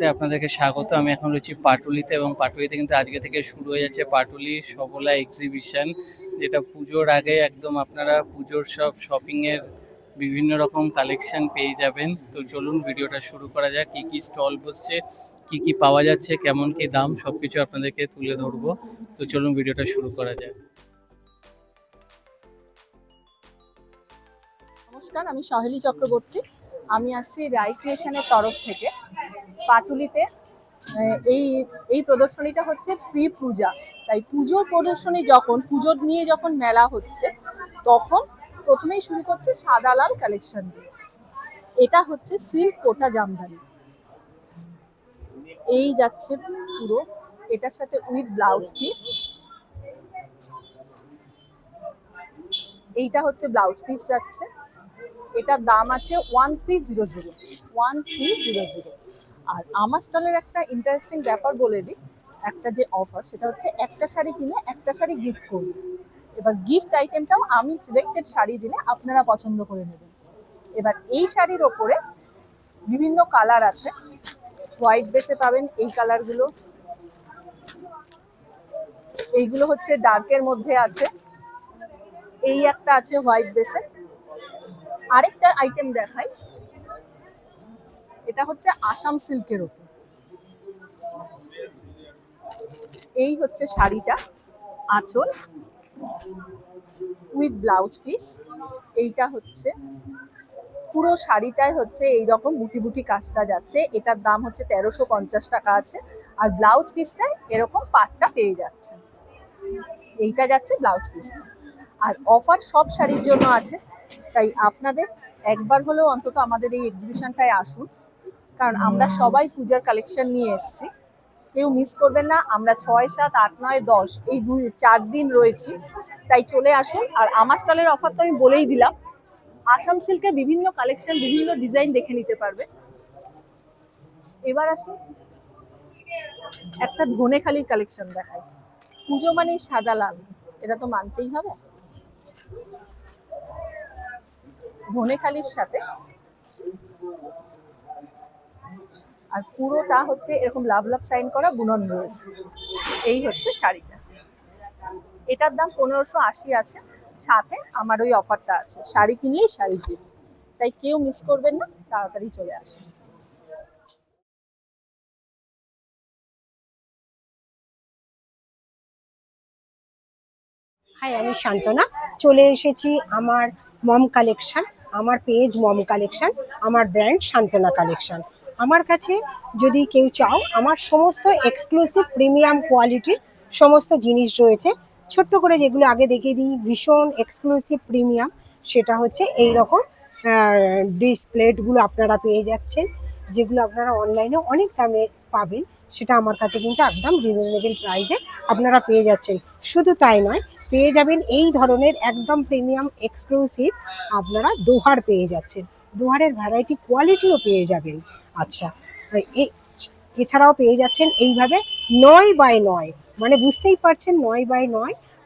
ভিডিওতে আপনাদেরকে স্বাগত। আমি এখন রয়েছি পাটুলিতে এবং পাটুলিতে কিন্তু আজকে থেকে শুরু হয়ে যাচ্ছে পাটুলি সবলা এক্সিবিশন, যেটা পুজোর আগে একদম আপনারা পুজোর সব শপিংয়ের বিভিন্ন রকম কালেকশন পেয়ে যাবেন। তো চলুন ভিডিওটা শুরু করা যাক। কী কী স্টল বসছে, কি কি পাওয়া যাচ্ছে, কেমন কি দাম, সব কিছু আপনাদেরকে তুলে ধরবো। তো চলুন ভিডিওটা শুরু করা যাক। নমস্কার, আমি সহেলী চক্রবর্তী। আমি আসছি রাই ক্রিয়েশনের তরফ থেকে পাটুলিতে। এই এই প্রদর্শনীটা হচ্ছে প্রি পূজা, তাই পুজোর প্রদর্শনী পুজোর নিয়ে যখন মেলা হচ্ছে তখন প্রথমেই শুরু করছে সাদা লাল কালেকশন দিয়ে। এটা হচ্ছে সিল্ক কোটা জামদানি, এই যাচ্ছে পুরো, এটার সাথে উইথ ব্লাউজ পিস। এইটা হচ্ছে ব্লাউজ পিস যাচ্ছে, এটার দাম আছে 1300। আর আমার স্টলের একটা ইন্টারেস্টিং ব্যাপার বলে দিই, একটা যে অফার সেটা হচ্ছে একটা শাড়ি কিনে একটা শাড়ি গিফট করব। এবার গিফট আইটেমটাও আমি সিলেক্টেড শাড়ি দিলে আপনারা পছন্দ করে নেবেন। এবার এই শাড়ির ওপরে বিভিন্ন কালার আছে, হোয়াইট বেসে পাবেন এই কালারগুলো, এইগুলো হচ্ছে ডার্কের মধ্যে আছে, এই একটা আছে হোয়াইট বেসে। আরেকটা আইটেম দেখাই, এটা হচ্ছে আসাম সিল্কের উপর। এই হচ্ছে শাড়িটা, আঁচল উইথ ব্লাউজ পিস। এইটা হচ্ছে পুরো শাড়িটাই হচ্ছে এইরকম বুটি বুটি কাজটা যাচ্ছে, এটার দাম হচ্ছে 1350 টাকা আছে। আর ব্লাউজ পিসটাই এরকম পাটটা পেয়ে যাচ্ছে, এইটা যাচ্ছে ব্লাউজ পিসটা। আর অফার সব শাড়ির জন্য আছে, তাই আপনাদের একবার হলেও অন্তত আমাদের এই এক্সিবিশনটায় আসুন, কারণ আমরা সবাই পূজার কালেকশন নিয়ে এসেছি। কেউ মিস করবেন না। আমরা 6, 7, 8, 9, 10 এই 4 দিন রয়েছি, তাই চলে আসুন। আর আমার স্টলের অফার তো আমি বলেই দিলাম, আসাম সিল্কের বিভিন্ন কালেকশন, বিভিন্ন ডিজাইন দেখে নিতে পারবে। এবার আসি একটা ধনেখালির কালেকশন দেখাই। পুজো মানেই সাদা লাল, এটা তো মানতেই হবে। ধনেখালির সাথে আর পুরোটা হচ্ছে এরকম লাভ লাভ সাইন করা বুনন রয়েছে। এই হচ্ছে শাড়িটা, এটার দাম 1580 আছে। সাথে আমার ওই অফারটা আছে, শাড়ি কিনলেই শাড়ি দিই, তাই কেউ মিস করবেন না, তাড়াতাড়ি চলে আসুন। হাই, আমি শান্তনা। চলে এসেছি আমার মম কালেকশন, আমার পেজ মম কালেকশন, আমার ব্র্যান্ড শান্তনা কালেকশন। আমার কাছে যদি কেউ চাও, আমার সমস্ত এক্সক্লুসিভ প্রিমিয়াম কোয়ালিটির সমস্ত জিনিস রয়েছে। ছোট্ট করে যেগুলো আগে দেখিয়ে দিই, ভীষণ এক্সক্লুসিভ প্রিমিয়াম, সেটা হচ্ছে এই রকম ডিশ প্লেটগুলো আপনারা পেয়ে যাচ্ছেন, যেগুলো আপনারা অনলাইনে অনেক দামে পাবেন, সেটা আমার কাছে কিন্তু একদম রিজনেবল প্রাইসে আপনারা পেয়ে যাচ্ছেন। শুধু তাই নয়, পেয়ে যাবেন এই ধরনের একদম প্রিমিয়াম এক্সক্লুসিভ আপনারা দোহার পেয়ে যাচ্ছেন, দোহারের ভ্যারাইটি কোয়ালিটিও পেয়ে যাবেন। আচ্ছা, এছাড়াও পেয়ে যাচ্ছেন এইভাবে 9x9, মানে বুঝতেই পারছেন 9x9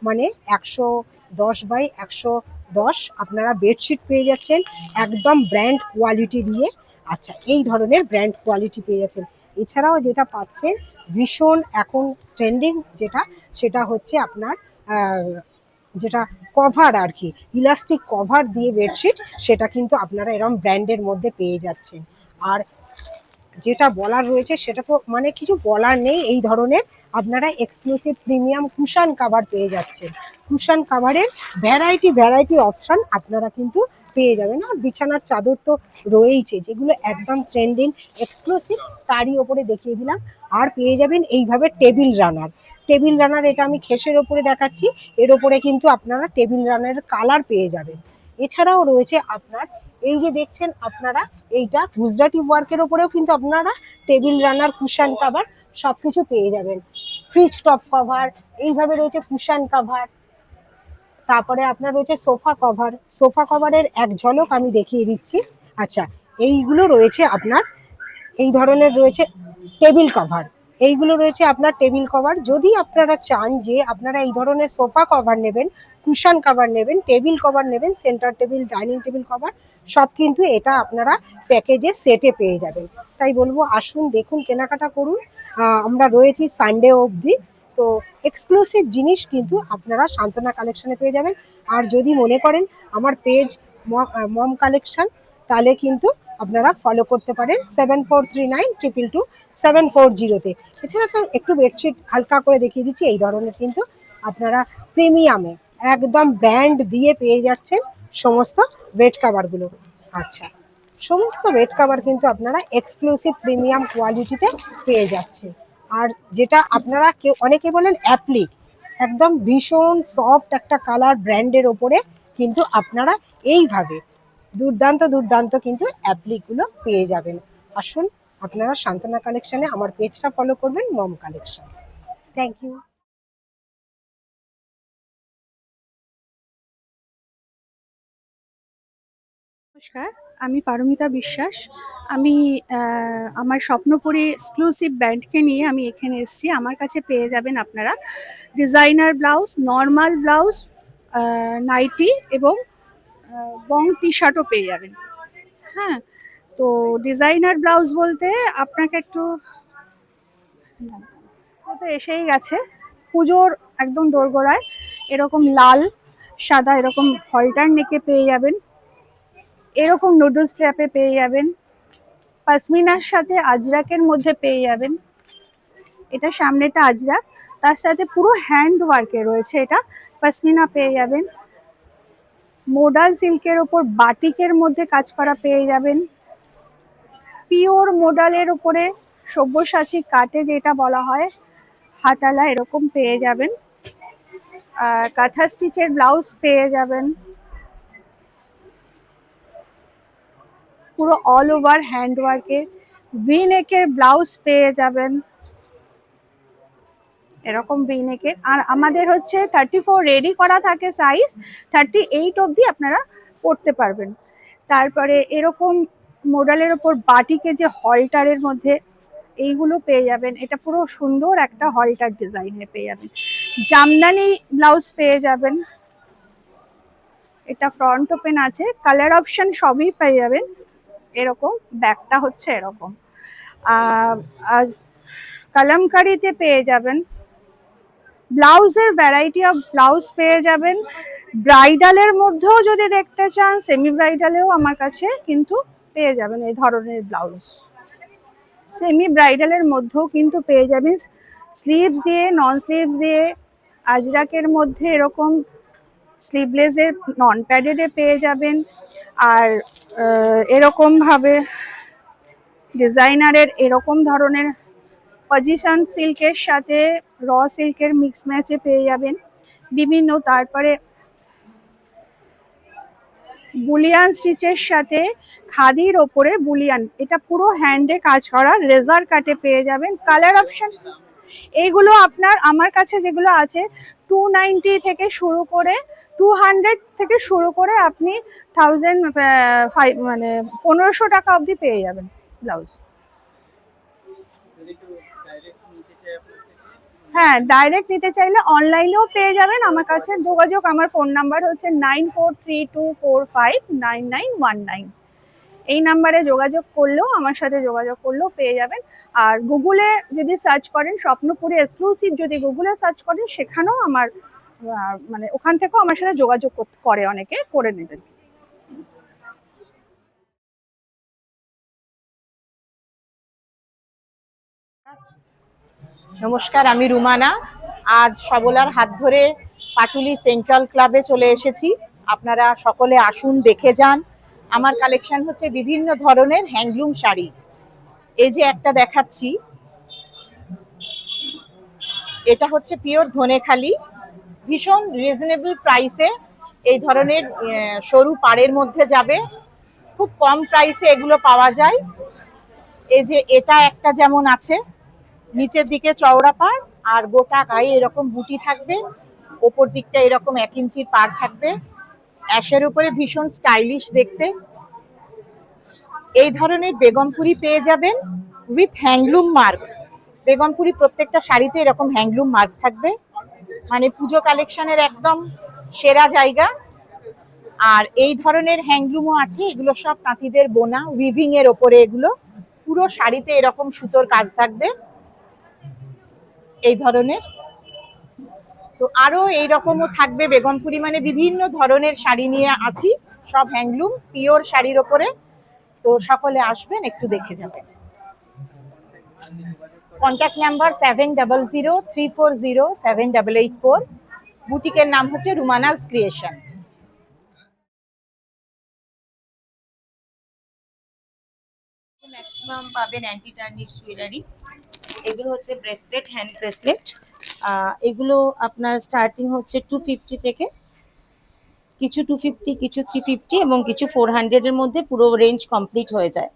মানে 110x110 আপনারা বেডশিট পেয়ে যাচ্ছেন একদম ব্র্যান্ড কোয়ালিটি দিয়ে। আচ্ছা, এই ধরনের ব্র্যান্ড কোয়ালিটি পেয়ে যাচ্ছেন। এছাড়াও যেটা পাচ্ছেন ভীষণ এখন ট্রেন্ডিং, সেটা হচ্ছে আপনার যেটা কভার আর কি, ইলাস্টিক কভার দিয়ে বেডশিট, সেটা কিন্তু আপনারা এরকম ব্র্যান্ডের মধ্যে পেয়ে যাচ্ছেন। আর যেটা বলার রয়েছে সেটা তো মানে কিছু বলার নেই, এই ধরনের আপনারা এক্সক্লুসিভ প্রিমিয়াম কুশন কাভার পেয়ে যাচ্ছেন। কুশন কাভারের ভ্যারাইটি অপশন আপনারা কিন্তু পেয়ে যাবেন। আর বিছানার চাদর তো রয়েইছে, যেগুলো একদম ট্রেন্ডিং এক্সক্লুসিভ, তারই ওপরে দেখিয়ে দিলাম। আর পেয়ে যাবেন এইভাবে টেবিল রানার, এটা আমি খেসের ওপরে দেখাচ্ছি, এর ওপরে কিন্তু আপনারা টেবিল রানারের কালার পেয়ে যাবেন। এছাড়াও রয়েছে আপনার এই যে দেখছেন আপনারা, এইটা গুজরাটি ওয়ার্কের ওপরেও কিন্তু আপনারা টেবিল রানার, কুশন কাভার সবকিছু পেয়ে যাবেন। ফ্রিজ টপ কভার, এইভাবে রয়েছে কুশন কাভার। তারপরে আপনার রয়েছে সোফা কভারের এক ঝলক আমি দেখিয়ে দিচ্ছি। আচ্ছা, এইগুলো রয়েছে আপনার এই ধরনের রয়েছে টেবিল কভার, এইগুলো রয়েছে আপনার টেবিল কভার। যদি আপনারা চান যে আপনারা এই ধরনের সোফা কভার নেবেন, কুশন কভার নেবেন, টেবিল কভার নেবেন, centre table, dining table cover, সব কিন্তু এটা আপনারা প্যাকেজে সেটে পেয়ে যাবেন। তাই বলবো আসুন, দেখুন, কেনাকাটা করুন। আমরা রয়েছি সানডে অবধি, তো এক্সক্লুসিভ জিনিস কিন্তু আপনারা সান্তনা কালেকশনে পেয়ে যাবেন। আর যদি মনে করেন আমার পেজ মম কালেকশন, তাহলে কিন্তু আপনারা ফলো করতে পারেন 7439222740-তে। এছাড়া তো একটু বেডশিট হালকা করে দেখিয়ে দিচ্ছি, এই ধরনের কিন্তু আপনারা প্রিমিয়ামে একদম ব্র্যান্ড দিয়ে পেয়ে যাচ্ছেন সমস্ত বেড কাভারগুলো। আচ্ছা, সমস্ত বেড কাভার কিন্তু আপনারা এক্সক্লুসিভ প্রিমিয়াম কোয়ালিটিতে পেয়ে যাচ্ছেন। আর যেটা আপনারা কেউ অনেকে বলেন অ্যাপ্লিক, একদম ভীষণ সফট একটা কালার ব্র্যান্ডের ওপরে কিন্তু আপনারা এইভাবে দুর্দান্ত দুর্দান্ত কিন্তু অ্যাপ্লিকগুলো পেয়ে যাবেন। আসুন, আপনারা সান্তনা কালেকশনে আমার পেজটা ফলো করবেন, মম কালেকশন। Thank you. নমস্কার, আমি পারমিতা বিশ্বাস। আমি আমার স্বপ্নপুরী এক্সক্লুসিভ ব্র্যান্ডকে নিয়ে আমি এখানে এসেছি। আমার কাছে পেয়ে যাবেন আপনারা designer blouse, normal blouse, nightie এবং বং টি শার্টও পেয়ে যাবেন। হ্যাঁ, তো ডিজাইনার ব্লাউজ বলতে আপনাকে একটু তো এসেই গেছে পুজোর একদম দোরগোড়ায়। এরকম লাল সাদা এরকম হলটার নেকে পেয়ে যাবেন, এরকম নুডলস ট্র্যাপে পেয়ে যাবেন, পশমিনার সাথে আজরাকের মধ্যে পেয়ে যাবেন। এটা সামনেটা আজরাক, তার সাথে পুরো হ্যান্ড ওয়ার্কে রয়েছে। এটা পশমিনা পেয়ে যাবেন, মোডাল সিল্কের ওপর বাটিকের মধ্যে কাজ করা পেয়ে যাবেন, পিওর মোডালের উপরে সব্যসাচী কাটে যেটা বলা হয় হাতালা, এরকম পেয়ে যাবেন। কাঁথা স্টিচের ব্লাউজ পেয়ে যাবেন, পুরো অল ওভার হ্যান্ড ওয়ার্কের ভি নেকের ব্লাউজ পেয়ে যাবেন, এরকম ভি নেকের। আর আমাদের হচ্ছে 34 রেডি করা থাকে, সাইজ 38 অবধি আপনারা পরতে পারবেন। তারপরে এরকম মডেলের ওপর বাটিকে যে হলটারের মধ্যে এইগুলো পেয়ে যাবেন। এটা পুরো সুন্দর একটা হলটার ডিজাইনে পেয়ে যাবেন। জামদানি ব্লাউজ পেয়ে যাবেন, এটা ফ্রন্ট ওপেন আছে, কালার অপশন সবই পেয়ে যাবেন। এরকম ব্যাগটা হচ্ছে এরকম। কালামকারিতে পেয়ে যাবেন, ব্লাউজের ভ্যারাইটি অফ ব্লাউজ পেয়ে যাবেন। ব্রাইডালের মধ্যেও যদি দেখতে চান, সেমি ব্রাইডালেও আমার কাছে কিন্তু পেয়ে যাবেন এই ধরনের ব্লাউজ। সেমি ব্রাইডালের মধ্যেও কিন্তু পেয়ে যাবেন, স্লিভস দিয়ে, নন স্লিভস দিয়ে, আজরাকের মধ্যে এরকম স্লিভলেসের নন প্যাডেডে পেয়ে যাবেন। আর এরকম ভাবে ডিজাইনারের এরকম ধরনের পজিশন সিল্কের সাথে র সিল্কের মিক্স ম্যাচে পেয়ে যাবেন বিভিন্ন। তারপরে বুলিয়ান স্টিচের সাথে খাদির ওপরে বুলিয়ান, এটা পুরো হ্যান্ডে কাজ করা লেজার কাটে পেয়ে যাবেন। কালার অপশন এইগুলো আপনার আমার কাছে যেগুলো আছে 290 থেকে শুরু করে 200 থেকে শুরু করে আপনি 1005 মানে 1500 টাকা অবধি পেয়ে যাবেন ব্লাউজ। হ্যাঁ, ডাইরেক্ট নিতে চাইলে অনলাইনেও পেয়ে যাবেন। আমার কাছে যোগাযোগ, আমার ফোন নাম্বার হচ্ছে 9432459919। এই নাম্বারে যোগাযোগ করলেও, আমার সাথে যোগাযোগ করলেও পেয়ে যাবেন। আর গুগলে যদি সার্চ করেন স্বপ্নপুরী এক্সক্লুসিভ, যদি গুগলে সার্চ করেন সেখানেও আমার মানে ওখান থেকেও আমার সাথে যোগাযোগ করে অনেকে, করে নেবেন। নমস্কার, আমি রুমানা। আজ সবলার হাত ধরে পাটুলি সেন্ট্রাল ক্লাবে চলে এসেছি। আপনারা সকলে আসুন, দেখে যান। আমার কালেকশন হচ্ছে বিভিন্ন ধরনের হ্যান্ডলুম শাড়ি। এই যে একটা দেখাচ্ছি, এটা হচ্ছে পিওর ধনেখালি, ভীষণ রিজনেবল প্রাইসে এই ধরনের সরু পাড়ের মধ্যে যাবে, খুব কম প্রাইসে এগুলো পাওয়া যায়। এই যে এটা একটা যেমন আছে, নিচের দিকে চওড়া পাড় আর গোটা গায়ে এরকম বুটি থাকবে, ওপর দিকটা এরকম 1 ইঞ্চির পাড় থাকবে, অ্যাশের উপরে ভীষণ স্টাইলিশ দেখতে। এই ধরনের বেগমপুরি পেয়ে যাবেন উইথ হ্যান্ডলুম মার্ক। বেগমপুরি প্রত্যেকটা শাড়িতে এরকম হ্যান্ডলুম মার্ক থাকবে, মানে পুজো কালেকশনের একদম সেরা জায়গা। আর এই ধরনের হ্যান্ডলুমও আছে, এগুলো সব তাঁতিদের বোনা উইভিং এর ওপরে, এগুলো পুরো শাড়িতে এরকম সুতোর কাজ থাকবে এই ধরনের। তো আরো এইরকমও থাকবে বেগমপুরি, মানে বিভিন্ন ধরনের শাড়ি নিয়ে আছি, সব হ্যান্ডলুম পিওর শাড়ির ওপরে। তো সকলে আসবেন, একটু দেখে যাবেন। Contact number 7003407884। বুটিকের নাম হচ্ছে রুমানাস ক্রিয়েশন। ম্যাক্সিমাম পাবেন অ্যান্টি টার্নিশ জুয়েলারি। এগুলো হচ্ছে ব্রেসলেট, হ্যান্ড ব্রেসলেট। এগুলো আপনার স্টার্টিং হচ্ছে 250 থেকে, কিছু 250, কিছু 350 এবং কিছু 400 এর মধ্যে পুরো রেঞ্জ কমপ্লিট হয়ে যায়।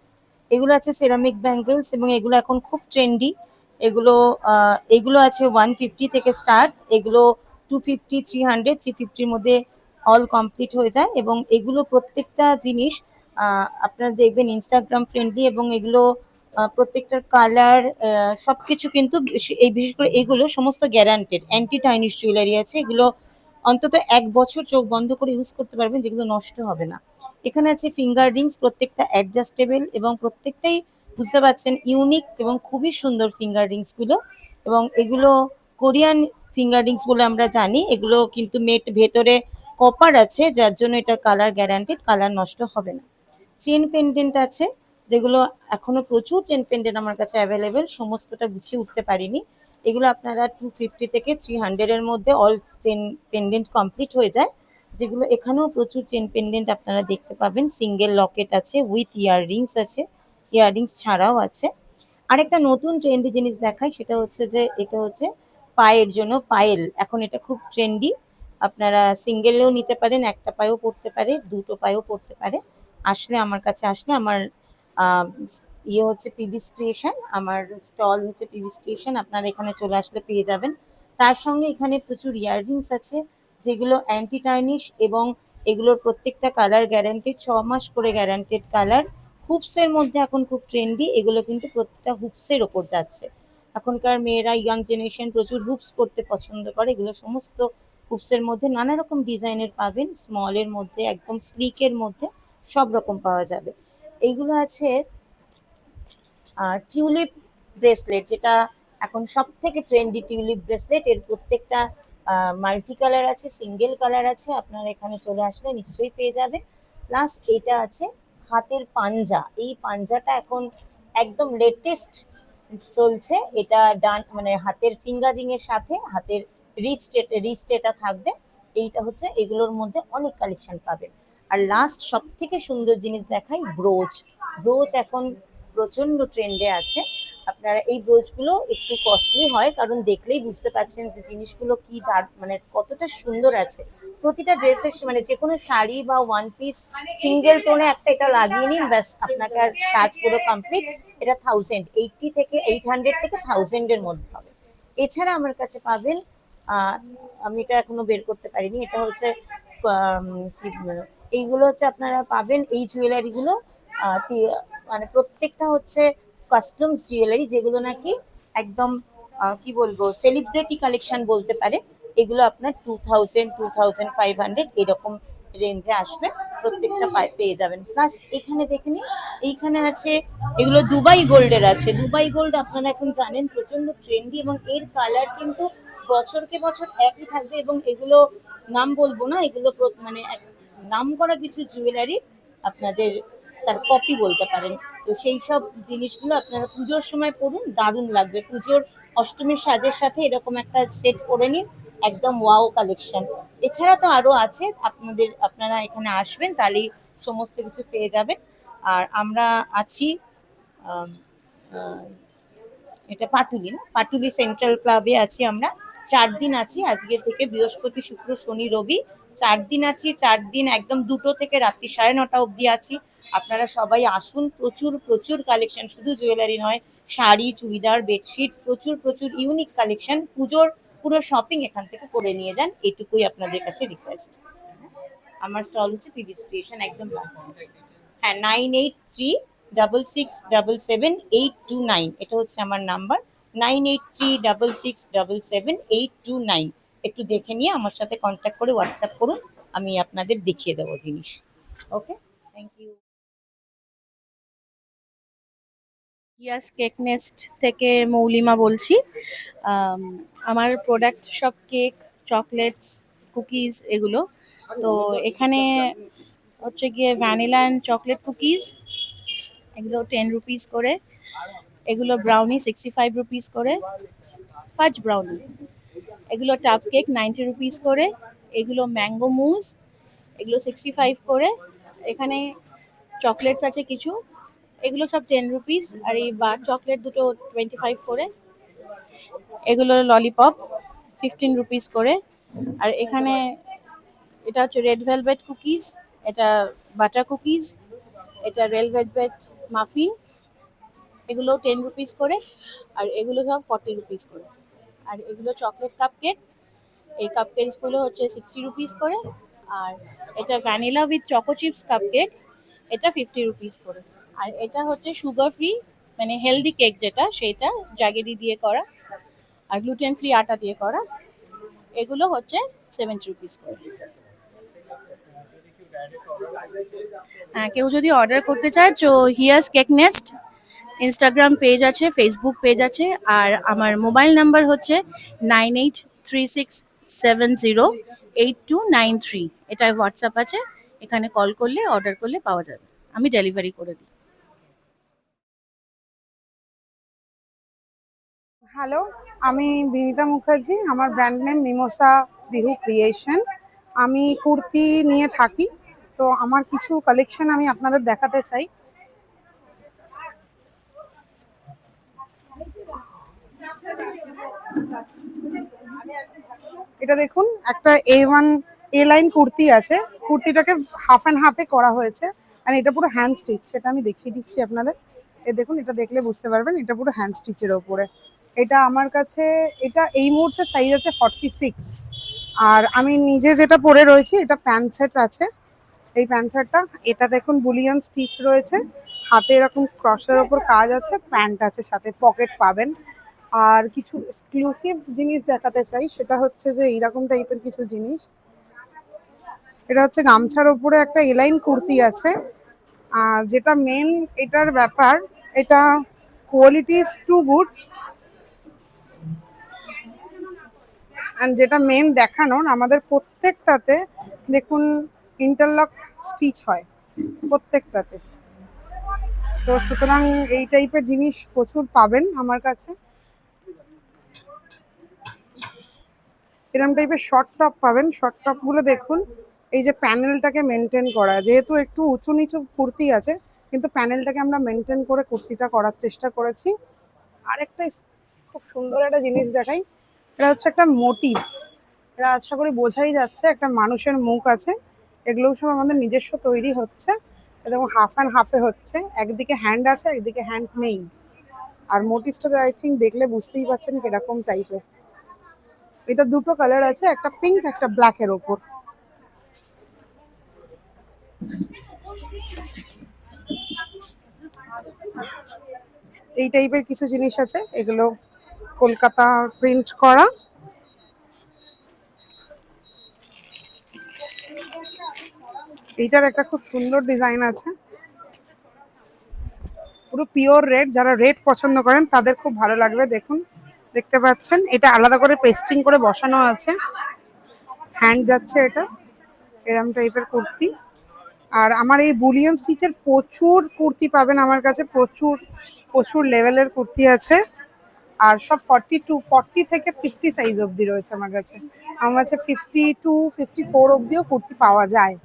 এগুলো আছে সেরামিক ব্যাঙ্গেলস এবং এগুলো এখন খুব ট্রেন্ডি। এগুলো আছে 150 থেকে স্টার্ট, এগুলো 250, 300, 350-র মধ্যে অল কমপ্লিট হয়ে যায়। এবং এগুলো প্রত্যেকটা জিনিস আপনারা দেখবেন ইনস্টাগ্রাম ফ্রেন্ডলি, এবং এগুলো প্রত্যেকটার কালার সবকিছু কিন্তু এই বিশেষ করে এগুলো সমস্ত গ্যারান্টেড। অ্যান্টি টার্নিশ জুয়েলারি আছে, এগুলো অন্তত 1 বছর চোখ বন্ধ করে ইউজ করতে পারবেন, যেগুলো নষ্ট হবে না। এখানে আছে ফিঙ্গার রিংস, প্রত্যেকটা অ্যাডজাস্টেবল এবং প্রত্যেকটাই বুঝতে পারছেন ইউনিক এবং খুবই সুন্দর ফিঙ্গার রিংস গুলো। এবং এগুলো কোরিয়ান ফিঙ্গার রিংস বলে আমরা জানি। এগুলো কিন্তু মেট ভেতরে কপার আছে, যার জন্য এটা কালার গ্যারান্টেড, কালার নষ্ট হবে না। চেন পেন্ডেন্ট আছে, যেগুলো এখনো প্রচুর চেন পেন্ডেন্ট আমার কাছে অ্যাভেলেবেল, সমস্তটা গুছিয়ে উঠতে পারিনি। এগুলো আপনারা 250 থেকে 300 এর মধ্যে অল চেন পেন্ডেন্ট কমপ্লিট হয়ে যায়। যেগুলো এখানেও প্রচুর চেন পেন্ডেন্ট আপনারা দেখতে পাবেন। সিঙ্গেল লকেট আছে, উইথ ইয়াররিংস আছে, ইয়াররিংস ছাড়াও আছে। আরেকটা নতুন ট্রেন্ডি জিনিস দেখাই, সেটা হচ্ছে যে এটা হচ্ছে পায়ের জন্য পায়েল। এখন এটা খুব ট্রেন্ডি, আপনারা সিঙ্গেলেও নিতে পারেন, একটা পায়েও পড়তে পারে, দুটো পায়েও পড়তে পারে। আসলে আমার কাছে আসলে আমার আহ, ইয়ে হচ্ছে পিবিস ক্রিয়েশন, আমার স্টল হচ্ছে পিবিস ক্রিয়েশন, আপনারা এখানে চলে আসলে পেয়ে যাবেন। তার সঙ্গে এখানে প্রচুর ইয়াররিংস আছে, যেগুলো অ্যান্টি টার্নিশ এবং এগুলোর প্রত্যেকটা কালার গ্যারান্টেড, 6 মাস করে গ্যারান্টেড কালার। হুপসের মধ্যে এখন খুব ট্রেন্ডি, এগুলো কিন্তু প্রত্যেকটা হুপসের ওপর যাচ্ছে। এখনকার মেয়েরা, ইয়াং জেনারেশন প্রচুর হুপস পড়তে পছন্দ করে। এগুলো সমস্ত হুপসের মধ্যে নানা রকম ডিজাইনের পাবেন, স্মলের মধ্যে, একদম স্লিকের মধ্যে, সব রকম পাওয়া যাবে। এইগুলো আছে টিউলিপ ব্রেসলেট, যেটা এখন সব থেকে ট্রেন্ডি টিউলিপ ব্রেসলেট। এর প্রত্যেকটা মাল্টি কালার আছে, সিঙ্গেল কালার আছে, আপনারা এখানে চলে আসলে নিশ্চয়ই পেয়ে যাবে। প্লাস এইটা আছে হাতের পাঞ্জা, এই পাঞ্জাটা এখন একদম লেটেস্ট চলছে। এটা ডান মানে হাতের ফিঙ্গারিং এর সাথে হাতের রিস্ট এটা থাকবে। এইটা হচ্ছে এগুলোর মধ্যে অনেক কালেকশন পাবেন। আর লাস্ট সব থেকে সুন্দর জিনিস দেখাই, ব্রোচ। ব্রোচ এখন প্রচন্ড ট্রেন্ডে আছে। আপনারা এই ব্রোচগুলো একটু কস্টলি হয়, কারণ দেখলেই বুঝতে পারছেন যে জিনিসগুলো কি মানে কতটা সুন্দর আছে। প্রতিটা ড্রেসের মানে যে কোনো শাড়ি বা ওয়ান পিস সিঙ্গেল টোনে একটা এটা লাগিয়ে নিন, ব্যাস আপনাকে আর সাজ পুরো কমপ্লিট। এটা 800 থেকে 1000 এর মধ্যে হবে। এছাড়া আমার কাছে পাবেন আমি এটা এখনো বের করতে পারিনি, এটা হচ্ছে এইগুলো হচ্ছে আপনারা পাবেন এই জুয়েলারি গুলো মানে প্রত্যেকটা হচ্ছে কাস্টম জুয়েলারি, যেগুলো নাকি একদম কি বলবো সেলিব্রিটি কালেকশন বলতে পারে। এগুলো আপনার 2000, 2500 এরকম রেঞ্জে আসবে, প্রত্যেকটা পেয়ে যাবেন। প্লাস এখানে দেখে নিন, এইখানে আছে এগুলো দুবাই গোল্ডের আছে। দুবাই গোল্ড আপনারা এখন জানেন প্রচন্ড ট্রেন্ডি, এবং এর কালার কিন্তু বছরকে বছর একই থাকবে। এবং এগুলো নাম বলবো না, এগুলো মানে নাম করা কিছু জুয়েলারি, আপনাদের তার কপি বলতে পারেন। তো সেই সব জিনিসগুলো আপনারা পুজোর সময় পরুন, দারুণ লাগবে। পুজোর অষ্টমীর সাজের সাথে এরকম একটা সেট করে নিন, একদম ওয়াও কালেকশন। এছাড়া তো আরো আছে, আপনারা এখানে আসবেন তাহলেই সমস্ত কিছু পেয়ে যাবেন। আর আমরা আছি এটা পাটুলি, না পাটুলি সেন্ট্রাল ক্লাবে আছি আমরা। 4 দিন আছি, আজকে থেকে বৃহস্পতি, শুক্র, শনি, রবি 4 দিন আছি। 4 দিন একদম 2টো থেকে রাত্রি 9:30 অবধি আছি। আপনারা সবাই আসুন, প্রচুর প্রচুর কালেকশন, শুধু জুয়েলারি নয়, শাড়ি, চুড়িদার, বেডশিট, প্রচুর প্রচুর ইউনিক কালেকশন। পুজোর পুরো শপিং এখান থেকে করে নিয়ে যান, এটুকুই আপনাদের কাছে রিকোয়েস্ট। আমার স্টল হচ্ছে পিবিস ক্রিয়েশন, একদম লাস্ট। হ্যাঁ, 9836677829, এটা হচ্ছে আমার নাম্বার, 9836677829। একটু দেখে নিয়ে আমার সাথে কন্ট্যাক্ট করে হোয়াটসঅ্যাপ করুন, আমি আপনাদের দেখিয়ে দেবো জিনিস। Okay, thank you. Yash cake nest থেকে মৌলিমা বলছি। আম, আমার প্রোডাক্ট সব কেক, চকলেটস, কুকিজ এগুলো। তো এখানে হচ্ছে গিয়ে ভ্যানিলা অ্যান্ড চকলেট কুকিজ, এগুলো 10 রুপিস করে। এগুলো ব্রাউনি 65 রুপিস করে। ফাজ ব্রাউনি, এগুলো টাপ কেক 90 রুপিস করে। এগুলো ম্যাঙ্গো মুজ, এগুলো 65 করে। এখানে চকলেটস আছে কিছু, এগুলো সব 10 রুপিস। আর এই বার চকলেট দুটো 25 করে। এগুলো ললিপপ 15 রুপিস করে। আর এখানে এটা হচ্ছে রেড ভেলভেট কুকিজ, এটা বাটার কুকিজ, এটা রেড ভেলভেট মাফিন, এগুলো 10 রুপিস করে। আর এগুলো সব 40 রুপিস করে। আর এগুলো চকলেট কাপ কেক, এই কাপ গুলো হচ্ছে 60 রুপিস করে। আর এটা vanilla with choco chips cup cake, এটা 50 রুপিস করে। আর এটা হচ্ছে সুগার ফ্রি মানে হেলদি কেক, যেটা সেটা জাগেরি দিয়ে করা আর গ্লুটেন ফ্রি আটা দিয়ে করা, এগুলো হচ্ছে 70 রুপিস করে। হ্যাঁ, কেউ যদি অর্ডার করতে চায় তো হিয়াস কেক নেস্ট ইনস্টাগ্রাম পেজ আছে, ফেসবুক পেজ আছে। আর আমার মোবাইল নাম্বার হচ্ছে 9836708293। এটা হোয়াটসঅ্যাপ আছে, এখানে কল করলে অর্ডার করলে পাওয়া যাবে, আমি ডেলিভারি করে দিই। হ্যালো, আমি বিনিতা মুখার্জি। আমার brand name mimosa Bihu creation. আমি কুর্তি নিয়ে থাকি, তো আমার কিছু কালেকশন আমি আপনাদের দেখাতে চাই। এটা দেখুন, একটা এ লাইন কুর্তি আছে। কুর্তিটাকে হাফ অ্যান্ড হাফে করা হয়েছে, আর এটা পুরো হ্যান্ড স্টিচ। সেটা আমি দেখিয়ে দিচ্ছি আপনাদের। দেখুন, এটা দেখলে বুঝতে পারবেন এটা পুরো হ্যান্ড স্টিচের ওপরে। এটা আমার কাছে, এটা এই মুহূর্তে সাইজ আছে 46। আর আমি নিজে যেটা পরে রয়েছি, এটা প্যান্ট সেট আছে। এই প্যান্ট সেটটা, এটা দেখুন বুলিয়ন স্টিচ রয়েছে, হাতে এরকম ক্রসের ওপর কাজ আছে, প্যান্ট আছে, সাথে পকেট পাবেন। আর কিছু এক্সক্লুসিভ জিনিস দেখাতে চাই, সেটা হচ্ছে যে এইরকম টাইপের কিছু জিনিস। এটা হচ্ছে গামছার ওপরে একটা এলাইন কুর্তি আছে। যেটা মেন এটার ব্যাপার, এটা quality is too good. And যেটা মেন দেখানোর, আমাদের প্রত্যেকটাতে দেখুন ইন্টারলক স্টিচ হয় প্রত্যেকটাতে। তো সুতরাং এই টাইপের জিনিস প্রচুর পাবেন আমার কাছে। এরকম টাইপের শর্ট টপ পাবেন। শর্ট টপ গুলো দেখুন, এই যে প্যানেলটাকে মেনটেন করা, যেহেতু একটু উঁচু নিচু কুর্তি আছে, কিন্তু প্যানেলটাকে আমরা মেনটেন করে কুর্তিটা করার চেষ্টা করেছি। আরেকটা খুব সুন্দর একটা জিনিস দেখাই। এটা হচ্ছে একটা মোটিভ। এটা আশা করি বোঝাই যাচ্ছে, একটা মানুষের মুখ আছে। এগুলোও সব আমাদের নিজস্ব তৈরি হচ্ছে, এবং হাফ অ্যান্ড হাফে হচ্ছে। একদিকে হ্যান্ড আছে, একদিকে হ্যান্ড নেই। আর মোটিভটা আই থিঙ্ক দেখলে বুঝতেই পারছেন কিরকম টাইপের। এটা দুটো কালার আছে, একটা পিঙ্ক, একটা ব্ল্যাক এর ওপর। এই টাইপের কিছু জিনিস আছে, এগুলো কলকাতা প্রিন্ট করা। এইটার একটা খুব সুন্দর ডিজাইন আছে, পুরো পিওর রেড। যারা রেড পছন্দ করেন তাদের খুব ভালো লাগবে। দেখুন, দেখতে পাচ্ছেন এটা আলাদা করে পেস্টিং করে বসানো আছে, হ্যান্ড যাচ্ছে এটা। এরম টাইপের কুর্তি। আর আমার এই বুলিয়ন স্টিচের প্রচুর কুর্তি পাবেন আমার কাছে, প্রচুর প্রচুর লেভেলের কুর্তি আছে। আর সব 40 থেকে 50 সাইজ অবধি রয়েছে আমার কাছে। আমার কাছে 52, 54 অবধিও কুর্তি পাওয়া যায়।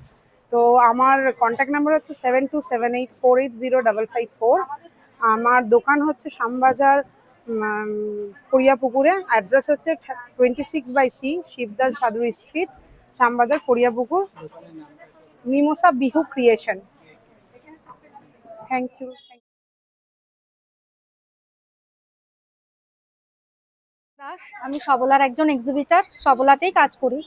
তো আমার কন্ট্যাক্ট নাম্বার হচ্ছে 7278480554। আমার দোকান হচ্ছে শ্যামবাজার ফরিয়াপুকুরে। অ্যাড্রেস হচ্ছে 26/C Shibdas Bhaduri street, Shyambazar, Fariapukur. Mimosa Bihu creation. Thank you. Das, আমি সবলার একজন এক্সিবিটর, সবলাতেই কাজ করি।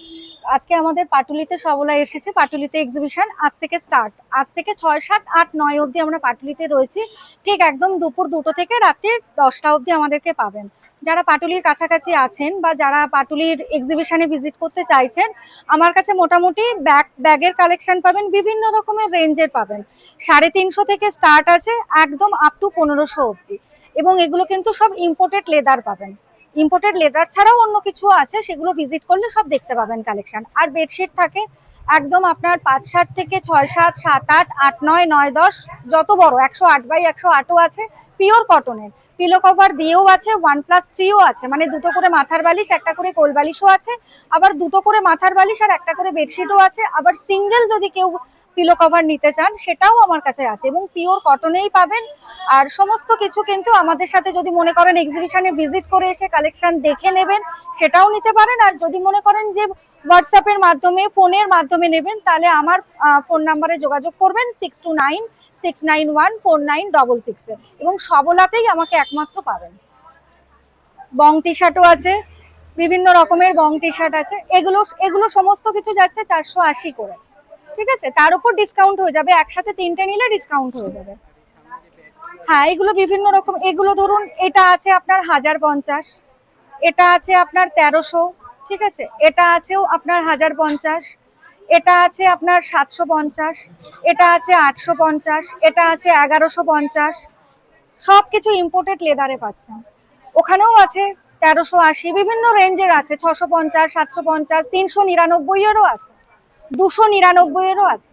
আজকে আমাদের পাটুলিতে সবলা এসেছে, পাটুলিতে এক্সিবিশন আজ থেকে স্টার্ট। আজ থেকে 6, 7, 8, 9 অবধি আমরা পাটুলিতে রয়েছি। ঠিক একদম দুপুর 2টো থেকে রাত্রি 10টা অবধি আমাদেরকে পাবেন। যারা পাটুলির কাছাকাছি আছেন বা যারা পাটুলির এক্সিবিশনে ভিজিট করতে চাইছেন, আমার কাছে মোটামুটি ব্যাগের কালেকশন পাবেন, বিভিন্ন রকমের রেঞ্জের পাবেন। 350 থেকে স্টার্ট আছে একদম আপ টু 1500 অবধি। এবং এগুলো কিন্তু সব ইম্পোর্টেড লেদার পাবেন। ইম্পোর্টেড লেদার ছাড়াও অন্য কিছু আছে, সেগুলো ভিজিট করলে সব দেখতে পাবেন কালেকশন। আর বেডশিট থাকে একদম আপনার 5-7 থেকে 6-7, 7-8, 8-9, 9-10, যত বড় 108x108ও আছে, পিওর কটনের। পিলো কভার দিয়েও আছে, 1+3ও আছে, মানে 2টো করে মাথার বালিশ, 1টা করে কোল বালিশও আছে, আবার 2টো করে মাথার বালিশ আর 1টা করে বেডশিটও আছে। আবার সিঙ্গেল যদি কেউ পিলো কভার নিতে চান সেটাও আমার কাছে আছে, এবং পিওর কটনেই পাবেন। আর সমস্ত কিছু কিন্তু আমাদের সাথে যদি মনে করেন এক্সিবিশনে ভিজিট করে এসে কালেকশন দেখে নেবেন, সেটাও নিতে পারেন। আর যদি মনে করেন যে হোয়াটসঅ্যাপের মাধ্যমে, ফোনের মাধ্যমে নেবেন, তাহলে আমার ফোন নাম্বারে যোগাযোগ করবেন 6296914966 এবং সবলাতেই আমাকে একমাত্র পাবেন। বং টি শার্টও আছে, বিভিন্ন রকমের বং টি শার্ট আছে। এগুলো সমস্ত কিছু যাচ্ছে 480 করে, ঠিক আছে? তার উপর ডিসকাউন্ট হয়ে যাবে, একসাথে 3টে নিলে ডিসকাউন্ট হয়ে যাবে। হ্যাঁ, এগুলো বিভিন্ন রকম। এগুলো ধরুন, এটা আছে আপনার 1050, এটা আছে আপনার 1300, ঠিক আছে? এটা আছেও আপনার 1050, এটা আছে আপনার 750, এটা আছে 850, এটা আছে 1150। সবকিছু ইম্পোর্টেড লেদারে পাচ্ছেন। ওখানেও আছে 1380, বিভিন্ন রেঞ্জের আছে, 650, 750, 399-এরও আছে, 299-এরও আছে।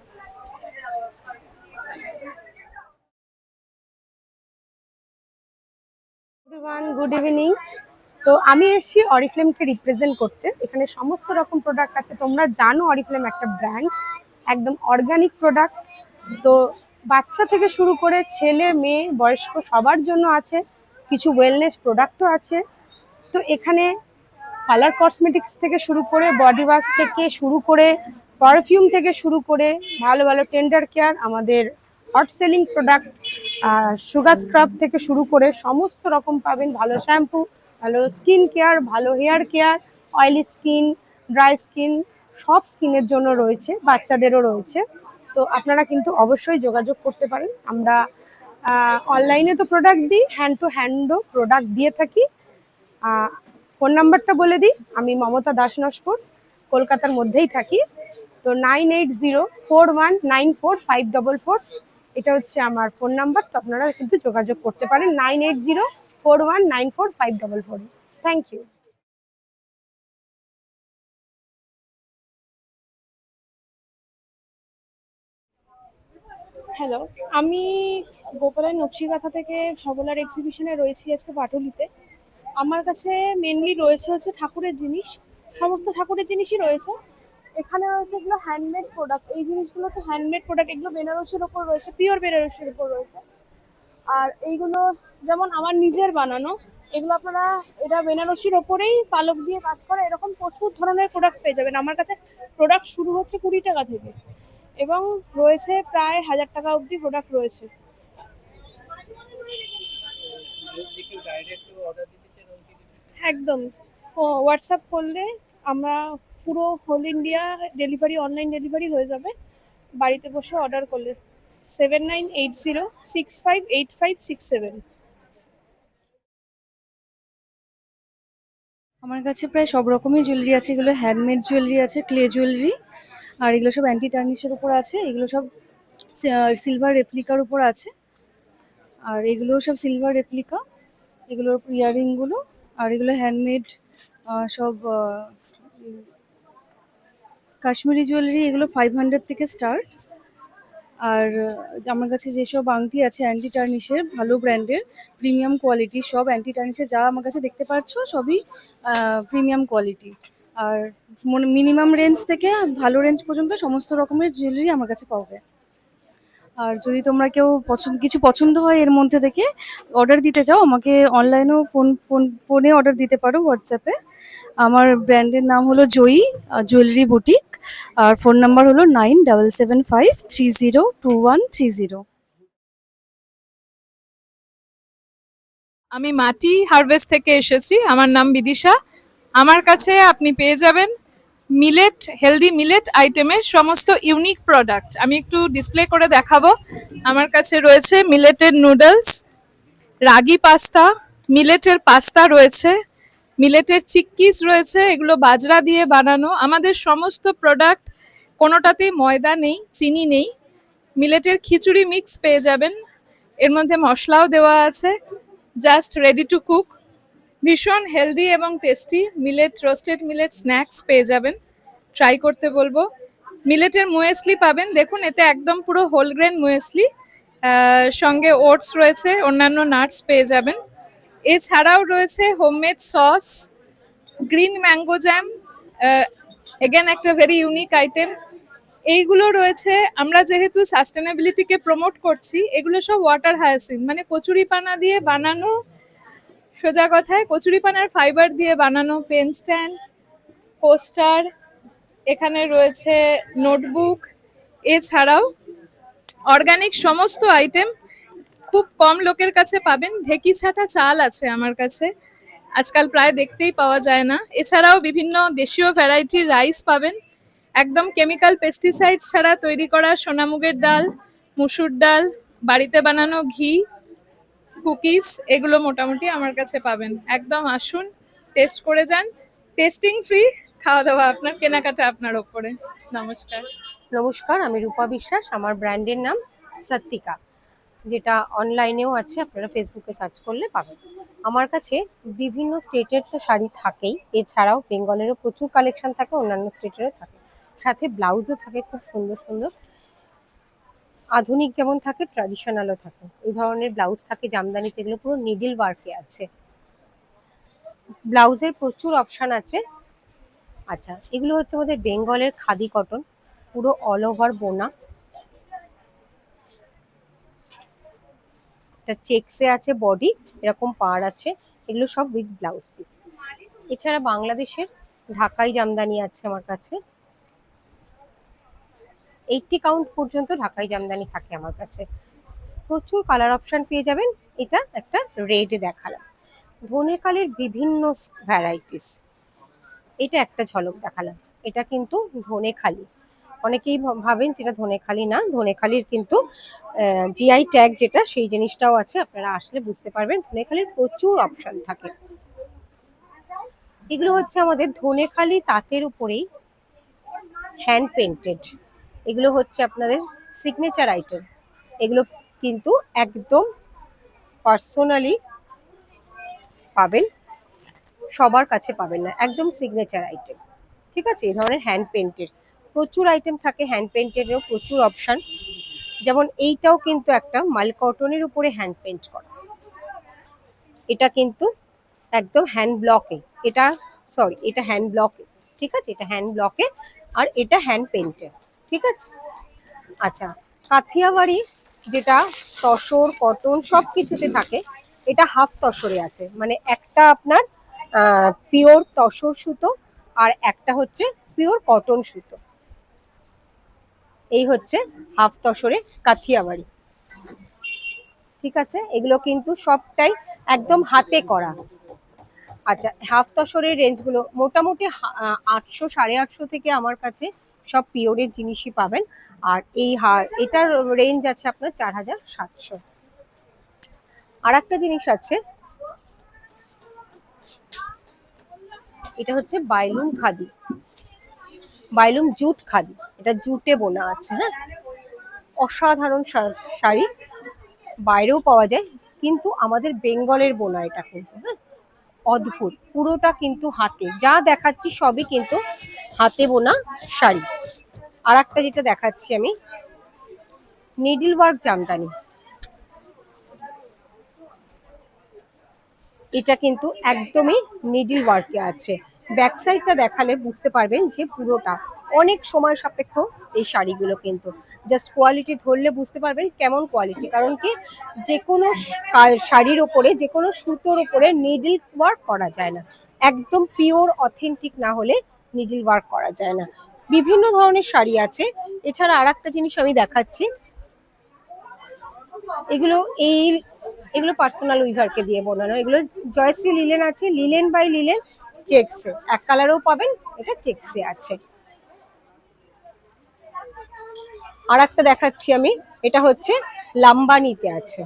Good evening. তো আমি এসেছি অরিফ্লেমকে রিপ্রেজেন্ট করতে। এখানে সমস্ত রকম প্রোডাক্ট আছে। তোমরা জানো অরিফ্লেম একটা ব্র্যান্ড, একদম অর্গানিক প্রোডাক্ট। তো বাচ্চা থেকে শুরু করে ছেলে মেয়ে বয়স্ক সবার জন্য আছে, কিছু ওয়েলনেস প্রোডাক্টও আছে। তো এখানে কালার কসমেটিক্স থেকে শুরু করে, বডি ওয়াশ থেকে শুরু করে, পারফিউম থেকে শুরু করে, ভালো ভালো টেন্ডার কেয়ার, আমাদের hot selling product, sugar scrub থেকে শুরু করে সমস্ত রকম পাবেন। ভালো শ্যাম্পু, ভালো স্কিন কেয়ার, ভালো hair care, oily skin, dry skin, সব স্কিনের জন্য রয়েছে, বাচ্চাদেরও রয়েছে। তো আপনারা কিন্তু অবশ্যই যোগাযোগ করতে পারেন। আমরা অনলাইনে তো প্রোডাক্ট দিই, হ্যান্ড টু হ্যান্ডও প্রোডাক্ট দিয়ে থাকি। ফোন নাম্বারটা বলে দিই, আমি মমতা দাস নস্কর, কলকাতার মধ্যেই থাকি। তো 9804194544, এটা হচ্ছে আমার ফোন নাম্বার। তো আপনারা কিন্তু যোগাযোগ করতে পারেন 9804194544। Thank you. হ্যালো, আমি গোপালের নকশিকাঁথা থেকে সবলার এক্সিবিশনে রয়েছি আজকে পাটুলিতে। আমার কাছে মেনলি রয়েছে হচ্ছে ঠাকুরের জিনিস, সমস্ত ঠাকুরের জিনিসই রয়েছে। এখানে রয়েছে এগুলো হ্যান্ডমেড প্রোডাক্ট, এই জিনিসগুলো হচ্ছে হ্যান্ডমেড প্রোডাক্ট, এগুলো বেনারসির ওপর রয়েছে, পিওর বেনারসির ওপর রয়েছে। আর এইগুলো যেমন আমার নিজের বানানো, এগুলো আপনারা, এটা বেনারসির ওপরেই পালক দিয়ে কাজ করা, এরকম প্রচুর ধরনের প্রোডাক্ট পেয়ে যাবেন। আমার কাছে প্রোডাক্ট শুরু হচ্ছে 20 টাকা থেকে এবং রয়েছে প্রায় 1000 টাকা অবধি প্রোডাক্ট রয়েছে। একদম হোয়াটসঅ্যাপ করলে আমরা পুরো whole India delivery, online delivery হয়ে যাবে বাড়িতে বসে অর্ডার করলে। 7980658567। আমার কাছে প্রায় সব রকমের জুয়েলারি আছে। এগুলো হ্যান্ডমেড জুয়েলারি আছে, ক্লে জুয়েলারি, আর এগুলো সব অ্যান্টি টার্নিশের উপর আছে। এগুলো সব সিলভার রেপ্লিকার উপর আছে, আর এগুলো সব সিলভার রেপ্লিকা, এগুলোর ইয়াররিংগুলো। আর এগুলো হ্যান্ডমেড সব কাশ্মীরি জুয়েলারি, এগুলো 500 থেকে স্টার্ট। আর আমার কাছে যেসব আংটি আছে অ্যান্টি টার্নিশের, ভালো ব্র্যান্ডের, প্রিমিয়াম কোয়ালিটি, সব অ্যান্টি টার্নিশের যা আমার কাছে দেখতে পাচ্ছ সবই প্রিমিয়াম কোয়ালিটি। আর মিনিমাম রেঞ্জ থেকে ভালো রেঞ্জ পর্যন্ত সমস্ত রকমের জুয়েলারি আমার কাছে পাবে। আর যদি তোমরা কেউ কিছু পছন্দ হয় এর মধ্যে থেকে অর্ডার দিতে চাও, আমাকে অনলাইনেও ফোনে অর্ডার দিতে পারো, হোয়াটসঅ্যাপে। আমার ব্র্যান্ডের নাম হলো জয়ী জুয়েলারি বুটিক, আর ফোন নাম্বার হলো 9775302130। আমি মাটি হারভেস্ট থেকে এসেছি, আমার নাম বিদিশা। আমার কাছে আপনি পেয়ে যাবেন মিলেট, হেলদি মিলেট আইটেমের সমস্ত ইউনিক প্রোডাক্ট। আমি একটু ডিসপ্লে করে দেখাবো। আমার কাছে রয়েছে মিলেটের নুডলস, রাগি পাস্তা, মিলেটের পাস্তা রয়েছে, মিলেটের চিক্কিস রয়েছে, এগুলো বাজরা দিয়ে বানানো। আমাদের সমস্ত প্রোডাক্ট কোনোটাতেই ময়দা নেই, চিনি নেই। মিলেটের খিচুড়ি মিক্স পেয়ে যাবেন, এর মধ্যে মশলাও দেওয়া আছে, জাস্ট রেডি টু কুক। ভীষণ হেলদি এবং tasty millet, roasted millet snacks পেয়ে যাবেন, ট্রাই করতে বলবো। মিলেটের মুয়েসলি পাবেন, দেখুন এতে একদম পুরো হোল গ্রেন মুয়েসলি, সঙ্গে ওটস রয়েছে, অন্যান্য নাটস পেয়ে যাবেন। এছাড়াও রয়েছে homemade sauce, green mango jam, again একটা ভেরি ইউনিক আইটেম। এইগুলো রয়েছে। আমরা যেহেতু সাস্টেনেবিলিটিকে প্রমোট করছি, এগুলো সব ওয়াটার হায়াসিন, মানে কচুরিপানা দিয়ে বানানো, সোজা কথায় কচুরিপানার ফাইবার দিয়ে বানানো পেন স্ট্যান্ড, কোস্টার, এখানে রয়েছে নোটবুক। এছাড়াও অর্গানিক সমস্ত আইটেম খুব কম লোকের কাছে পাবেন। ঢেকি ছাটা চাল আছে আমার কাছে, আজকাল প্রায় দেখতেই পাওয়া যায় না। এছাড়াও বিভিন্ন দেশীয় ভ্যারাইটির রাইস পাবেন, একদম কেমিক্যাল পেস্টিসাইড ছাড়া তৈরি করা সোনামুগের ডাল, মুসুর ডাল, বাড়িতে বানানো ঘি, কুকিজ, এগুলো মোটামুটি আমার কাছে পাবেন। একদম আসুন, টেস্ট করে যান। টেস্টিং ফ্রি, খাওয়া দাওয়া আপনার, কেনাকাটা আপনার ওপরে। নমস্কার। নমস্কার, আমি রূপা বিশ্বাস। আমার ব্র্যান্ডের নাম সত্তিকা, যেটা অনলাইনেও আছে, আপনারা ফেসবুকে সার্চ করলে পাবেন। আমার কাছে বিভিন্ন স্টেটের তো শাড়ি থাকেই, এছাড়াও বেঙ্গলেরও প্রচুর কালেকশন থাকে, অন্যান্য স্টেটেরও থাকে, সাথে ব্লাউজও থাকে খুব সুন্দর সুন্দর, আধুনিক যেমন থাকে ট্র্যাডিশনালও থাকে। এই ধরনের ব্লাউজ থাকে জামদানিতে, এগুলো পুরো নিডল ওয়ার্কে আছে। ব্লাউজের প্রচুর অপশান আছে। আচ্ছা, এগুলো হচ্ছে আমাদের বেঙ্গলের খাদি কটন, পুরো অল ওভার বোনা, এটা চেকসে আছে, বডি এরকম পাড় আছে, এগুলো সব উইথ ব্লাউজ পিস। এছাড়া বাংলাদেশের ঢাকাই জামদানি আছে আমার কাছে, 80 কাউন্ট পর্যন্ত ঢাকাই জামদানি থাকে আমার কাছে। প্রচুর কালার অপশন পেয়ে যাবেন। এটা একটা রেড দেখালাম, ধনেখালির বিভিন্ন ভ্যারাইটিস, এটা একটা ঝলক দেখালাম। এটা কিন্তু ধনেখালি, অনেকেই ভাবেন যেটা ধনেখালি না, ধনেখালির কিন্তু জিআই ট্যাগ যেটা, সেই জিনিসটাও আছে, আপনারা আসলে বুঝতে পারবেন। ধনেখালির প্রচুর অপশন থাকে। এগুলো হচ্ছে আমাদের ধনেখালি তাঁতের উপরেই হ্যান্ড পেন্টেড, এগুলো হচ্ছে আপনাদের সিগনেচার আইটেম। এগুলো কিন্তু একদম পার্সোনালি পাবেন, সবার কাছে পাবেন না, একদম সিগনেচার আইটেম, ঠিক আছে। এই ধরনের হ্যান্ড পেন্টেড প্রচুর আইটেম থাকে, হ্যান্ড পেন্টেডেরও প্রচুর অপশান। যেমন এইটাও কিন্তু একটা মাল কটনের উপরে হ্যান্ড পেন্ট করা, এটা কিন্তু একদম হ্যান্ড ব্লকে, এটা এটা হ্যান্ড ব্লকে, ঠিক আছে, এটা হ্যান্ড ব্লকে, আর এটা হ্যান্ড পেন্টেড, ঠিক আছে। আচ্ছা, কাথিয়াবাড়ি যেটা তসর কটন সব কিছুতে থাকে, এটা হাফ তসরে আছে, মানে একটা আপনার পিওর তসর সুতো আর একটা হচ্ছে পিওর কটন সুতো, এই হচ্ছে হাফ তসরে কাথিয়াবাড়ি, ঠিক আছে। এগুলো কিন্তু সবটাই একদম হাতে করা। আচ্ছা, হাফ তসরের রেঞ্জগুলো মোটামুটি 800 850 থেকে আমার কাছে সব পিওরের জিনিসই পাবেন। আর এই এটার রেঞ্জ আছে আপনার 4700। আর একটা জিনিস আছে, এটা হচ্ছে বাইলুম খাদি, বাইলুম জুট খাদি, এটা জুটে বোনা আছে, হ্যাঁ, অসাধারণ শাড়ি, বাইরেও পাওয়া যায়, কিন্তু আমাদের বেঙ্গলের বোনা এটা কিন্তু, হ্যাঁ, অদ্ভুত, পুরোটা কিন্তু হাতে, যা দেখাচ্ছি সবই কিন্তু হাতে বোনা শাড়ি। আর একটা যেটা দেখাচ্ছি আমি, নিডল ওয়ার্ক জামদানি, এটা কিন্তু একদমই নিডল ওয়ার্কে আছে। ব্যাক সাইডটা দেখালে বুঝতে পারবেন যে পুরোটা অনেক সময় সাপেক্ষ এই শাড়িগুলো, কিন্তু জাস্ট কোয়ালিটি ধরলে বুঝতে পারবেন কেমন কোয়ালিটি। কারণ কি, যে কোনো শাড়ির ওপরে, যে কোনো সুতোর ওপরে নিডল ওয়ার্ক করা যায় না, একদম পিওর অথেন্টিক না হলে নিডল ওয়ার্ক করা যায় না। বিভিন্ন ধরনের শাড়ি আছে। এছাড়া আর একটা জিনিস আমি দেখাচ্ছি, এগুলো এগুলো পার্সোনাল উইভারকে দিয়ে বোনানো। এগুলো জয়শ্রী লিলেন আছে, লিলেন বাই লিলেন চেকসে, এক কালারেও পাবেন, এটা চেকসে আছে। আর একটা দেখাচ্ছি আমি, এটা হচ্ছে লাম্বানিতে আছে,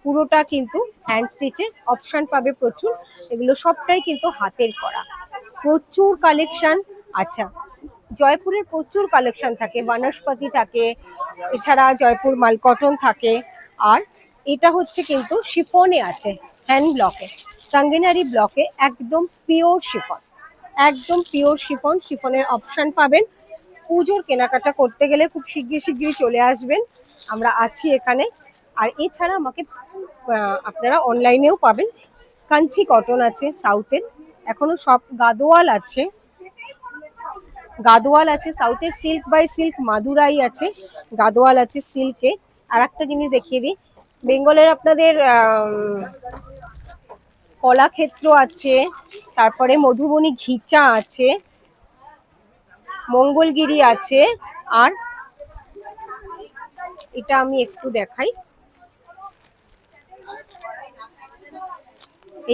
পুরোটা কিন্তু হ্যান্ড স্টিচে, অপশন পাবে প্রচুর, এগুলো সবটাই কিন্তু হাতের করা, প্রচুর কালেকশন। আচ্ছা, জয়পুরের প্রচুর কালেকশন থাকে, বনস্পতি থাকে, এছাড়া জয়পুর মাল কটন থাকে। আর এটা হচ্ছে কিন্তু শিফনে আছে, হ্যান্ড ব্লকে, সাঙ্গিনারি ব্লকে, একদম পিওর শিফন, একদম পিওর শিফন। শিফনের অপশন পাবেন। পুজোর কেনাকাটা করতে গেলে খুব শিগগিরই চলে আসবেন, আমরা আছি এখানে। আর এছাড়া আমাকে আপনারা অনলাইনেও পাবেন। কাঞ্চি কটন আছে সাউথের, এখনো সব গাদোয়াল আছে, গাদোয়াল আছে সাউথের, সিল্ক বাই সিল্ক মাদুরাই আছে, গাদোয়াল আছে সিল্কে। আর একটা জিনিস দেখিয়ে দিই, বেঙ্গলের আপনাদের কলাক্ষেত্র আছে, তারপরে মধুবনী ঘিচা আছে, মঙ্গলগিরি আছে। আর এটা আমি একটু দেখাই,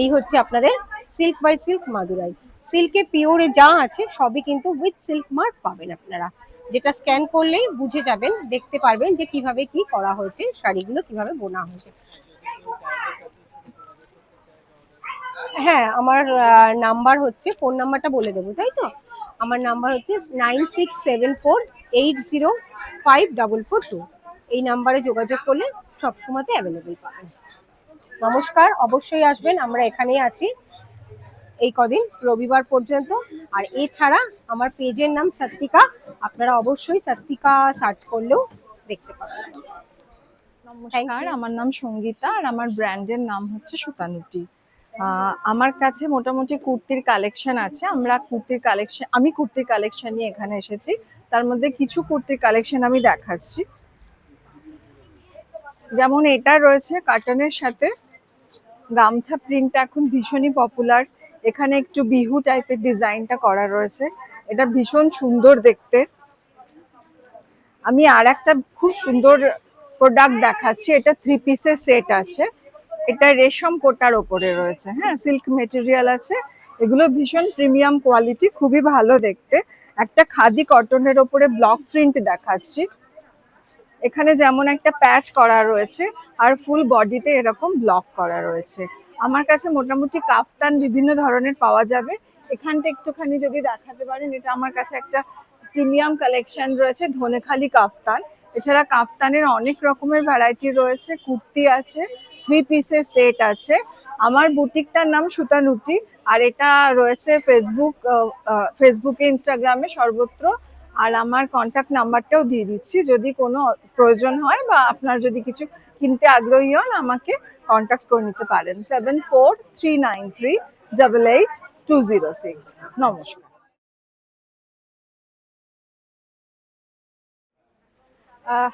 এই হচ্ছে আপনাদের সিল্ক বাই সিল্ক মাদুরাই। সিল্কে পিওরে যা আছে সবই কিন্তু উইথ সিল্ক মার্ক পাবেন আপনারা, যেটা স্ক্যান করলেই বুঝে যাবেন, দেখতে পারবেন যে কিভাবে কি করা হয়েছে, শাড়িগুলো কিভাবে বোনা হয়েছে। হ্যাঁ, আমার নাম্বার হচ্ছে, ফোন নাম্বারটা বলে দেবো তাই তো, আমার নাম্বার হচ্ছে 9674805442। এই নাম্বারে যোগাযোগ করলে সবসময়তে অ্যাভেলেবেল পাবেন। নমস্কার, অবশ্যই আসবেন, আমরা এখানেই আছি এই কদিন রবিবার পর্যন্ত। আর এছাড়া আমার পেজের নাম সত্বিকা, আপনারা অবশ্যই সত্বিকা সার্চ করলেও দেখতে পাবেন। নমস্কার, আমার নাম সঙ্গীতা আর আমার ব্র্যান্ডের নাম হচ্ছে সুতানুটি। আমার কাছে মোটামুটি কুর্তির কালেকশন আছে। আমি কুর্তির কালেকশন নিয়ে এখানে এসেছি। তার মধ্যে কিছু কুর্তির কালেকশন আমি দেখাচ্ছি। যেমন এটা রয়েছে কাটনের সাথে গামছা প্রিন্টটা এখন ভীষণই পপুলার। এখানে একটু বিহু টাইপের ডিজাইনটা করা রয়েছে, এটা ভীষণ সুন্দর দেখতে। আমি আর একটা খুব সুন্দর প্রোডাক্ট দেখাচ্ছি, এটা 3 পিসের সেট আছে, এটা রেশম কোটার ওপরে রয়েছে, হ্যাঁ, সিল্ক মেটেরিয়াল আছে, এগুলো ভীষণ প্রিমিয়াম কোয়ালিটি, খুবই ভালো দেখতে। একটা খাদি কটনের ওপরে ব্লক প্রিন্ট দেখাচ্ছি, এখানে যেমন একটা প্যাচ করা রয়েছে আর ফুল বডিতে এরকম ব্লক করা রয়েছে। আমার কাছে মোটামুটি কাফতান বিভিন্ন ধরনের পাওয়া যাবে। এখানটা একটুখানি যদি দেখাতে পারেন, এটা আমার কাছে একটা প্রিমিয়াম কালেকশন রয়েছে, ধনেখালি কাফতান। এছাড়া কাফতানের অনেক রকমের ভ্যারাইটি রয়েছে, কুর্তি আছে, 3 পিসের সেট আছে। আমার বুটিকটার নাম সুতানুটি, আর এটা রয়েছে ফেসবুকে, ইনস্টাগ্রামে, সর্বত্র। আর আমার কন্ট্যাক্ট নাম্বারটাও দিয়ে দিচ্ছি, যদি কোনো প্রয়োজন হয় বা আপনার যদি কিছু কিনতে আগ্রহী হন আমাকে কন্ট্যাক্ট করে নিতে পারেন। 7439388206। নমস্কার।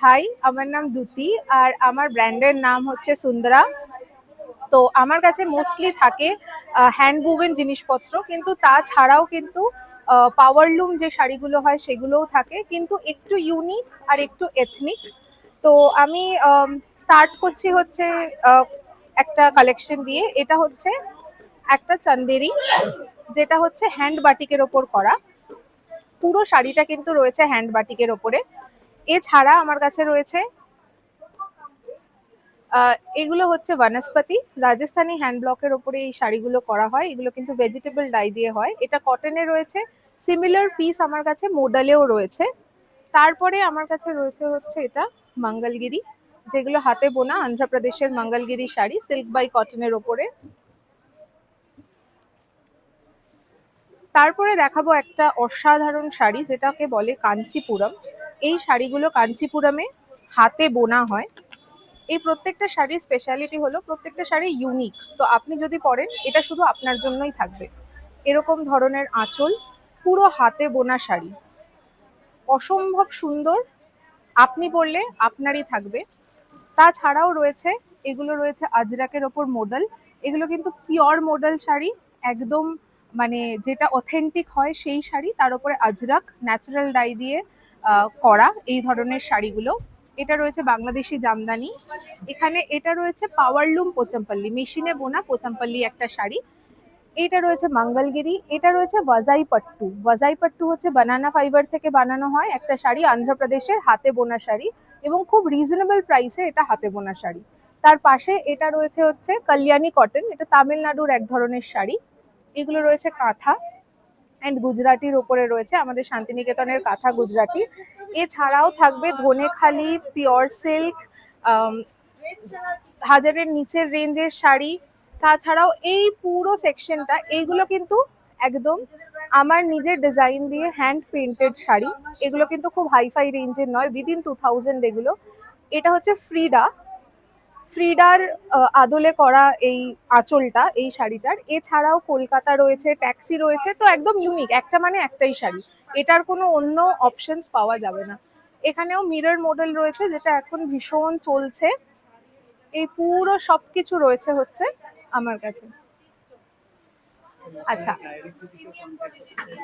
হাই, আমার নাম দ্যুতি আর আমার ব্র্যান্ডের নাম হচ্ছে সুন্দরা। তো আমার কাছে মোস্টলি থাকে হ্যান্ড উভেন জিনিসপত্র, কিন্তু তাছাড়াও কিন্তু পাওয়ারলুম যে শাড়িগুলো হয় সেগুলোও থাকে, কিন্তু একটু ইউনিক আর একটু এথনিক। তো আমি স্টার্ট করছি হচ্ছে একটা কালেকশন দিয়ে। এটা হচ্ছে একটা চান্দেরি, যেটা হচ্ছে হ্যান্ড বাটিকের ওপর করা, পুরো শাড়িটা কিন্তু রয়েছে হ্যান্ড বাটিকের ওপরে। এছাড়া আমার কাছে রয়েছে এগুলো হচ্ছে বনস্পতি, রাজস্থানি হ্যান্ড ব্লকের ওপরে এই শাড়িগুলো করা হয়, এগুলো কিন্তু ভেজিটেবল ডাই দিয়ে হয়। এটা কটনে রয়েছে, সিমিলার পিস আমার কাছে মোডালেও রয়েছে। তারপরে আমার কাছে রয়েছে হচ্ছে এটা মঙ্গলগিরি, যেগুলো হাতে বোনা অন্ধ্রপ্রদেশের মঙ্গলগিরি শাড়ি, সিল্ক বাই কটনের ওপরে। তারপরে দেখাবো একটা অসাধারণ শাড়ি, যেটাকে বলে কাঞ্চিপুরম। এই শাড়িগুলো কাঞ্চিপুরমে হাতে বোনা হয়। এই প্রত্যেকটা শাড়ির স্পেশালিটি হলো প্রত্যেকটা শাড়ি ইউনিক। তো আপনি যদি পরেন, এটা শুধু আপনার জন্যই থাকবে। এরকম ধরনের আঁচল, পুরো হাতে বোনা শাড়ি, অসম্ভব সুন্দর, আপনি পরলে আপনারই থাকবে। তাছাড়াও রয়েছে, এগুলো রয়েছে আজরাকের ওপর মডেল। এগুলো কিন্তু পিওর মডেল শাড়ি, একদম মানে যেটা অথেন্টিক হয় সেই শাড়ি, তার উপরে আজরাক ন্যাচারাল ডাই দিয়ে করা এই ধরনের শাড়িগুলো। এটা রয়েছে বাংলাদেশি জামদানি। এখানে এটা রয়েছে পাওয়ারলুম পোচামপল্লি, মেশিনে বোনা পোচামপল্লি একটা শাড়ি। এটা রয়েছে মঙ্গলগিরি। এটা রয়েছে ওয়াজাই পাট্টু। ওয়াজাই পাট্টু হচ্ছে বানানা ফাইবার থেকে বানানো হয় একটা শাড়ি, অন্ধ্রপ্রদেশের হাতে বোনা শাড়ি, এবং খুব রিজনেবল প্রাইসে এটা হাতে বোনা শাড়ি। তার পাশে এটা রয়েছে হচ্ছে কল্যাণী কটন, এটা তামিলনাড়ুর এক ধরনের শাড়ি। এগুলো রয়েছে কাঁথা অ্যান্ড গুজরাটির ওপরে রয়েছে আমাদের শান্তিনিকেতনের কাঁথা গুজরাটি। এছাড়াও থাকবে ধনেখালি পিওর সিল্ক, হাজারের নিচের রেঞ্জের শাড়ি। তাছাড়াও এই পুরো সেকশনটা, এইগুলো কিন্তু একদম আমার নিজের ডিজাইন দিয়ে হ্যান্ড পেইন্টেড শাড়ি। এগুলো কিন্তু খুব হাইফাই রেঞ্জের নয়, উইদিন 2000 এগুলো। এটা হচ্ছে ফ্রিডার আদলে করা এই আঁচলটা এই শাড়িটার। এছাড়াও কলকাতা রয়েছে, ট্যাক্সি রয়েছে, তো একদম ইউনিক, একটা মানে একটাই শাড়ি, এটার কোনো অন্য অপশনস পাওয়া যাবে না। এখানেও মিরর মডেল রয়েছে, যেটা এখন ভীষণ চলছে। এই পুরো সবকিছু রয়েছে হচ্ছে আমার কাছে। আচ্ছা,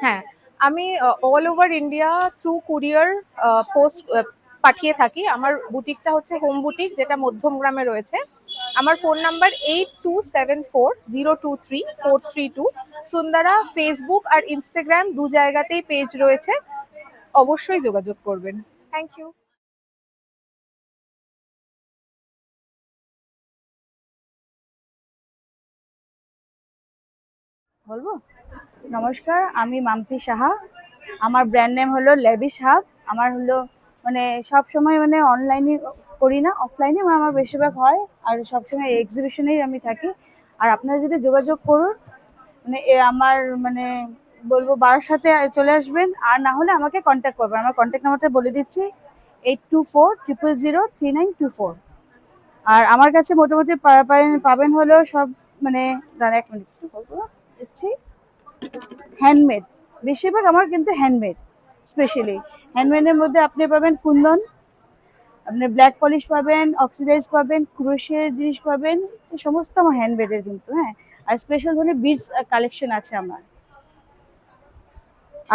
হ্যাঁ, আমি all over India through courier post পাঠিয়ে থাকি। আমার বুটিকটা হচ্ছে হোম বুটিক, যেটা মধ্যমগ্রামে রয়েছে। আমার ফোন নাম্বার 8274023432। সুন্দরা ফেসবুক আর ইনস্টাগ্রাম দু জায়গাতেই পেজ রয়েছে, অবশ্যই যোগাযোগ করবেন। Thank you. বলবো? নমস্কার, আমি মাম্পি সাহা। আমার ব্র্যান্ড নেম হলো লেভিশ হাব। আমার হলো মানে সব সময় মানে অনলাইনে করি না, অফলাইনে আমার বেশিরভাগ হয়, আর সবসময় এক্সিবিশনেই আমি থাকি। আর আপনারা যদি যোগাযোগ করুন, মানে আমার মানে বলবো বারাসাতে চলে আসবেন, আর না হলে আমাকে কন্ট্যাক্ট করবেন। আমার কন্ট্যাক্ট নাম্বারটা বলে দিচ্ছি, 8240000924। আর আমার কাছে মোটামুটি পাবেন হলো সব মানে দাঁড়া এক মিনিট বলবো দিচ্ছি, হ্যান্ডমেড, বেশিরভাগ আমার কিন্তু হ্যান্ডমেড। স্পেশালি হ্যান্ডমেডের মধ্যে আপনি পাবেন কুন্দন, আপনি ব্ল্যাক পলিশ পাবেন, অক্সিডাইজ পাবেন, ক্রোশের জিনিস পাবেন, এই সমস্ত আমার হ্যান্ডমেডের কিন্তু। হ্যাঁ, আর স্পেশাল ধরনের বিডস কালেকশন আছে আমার।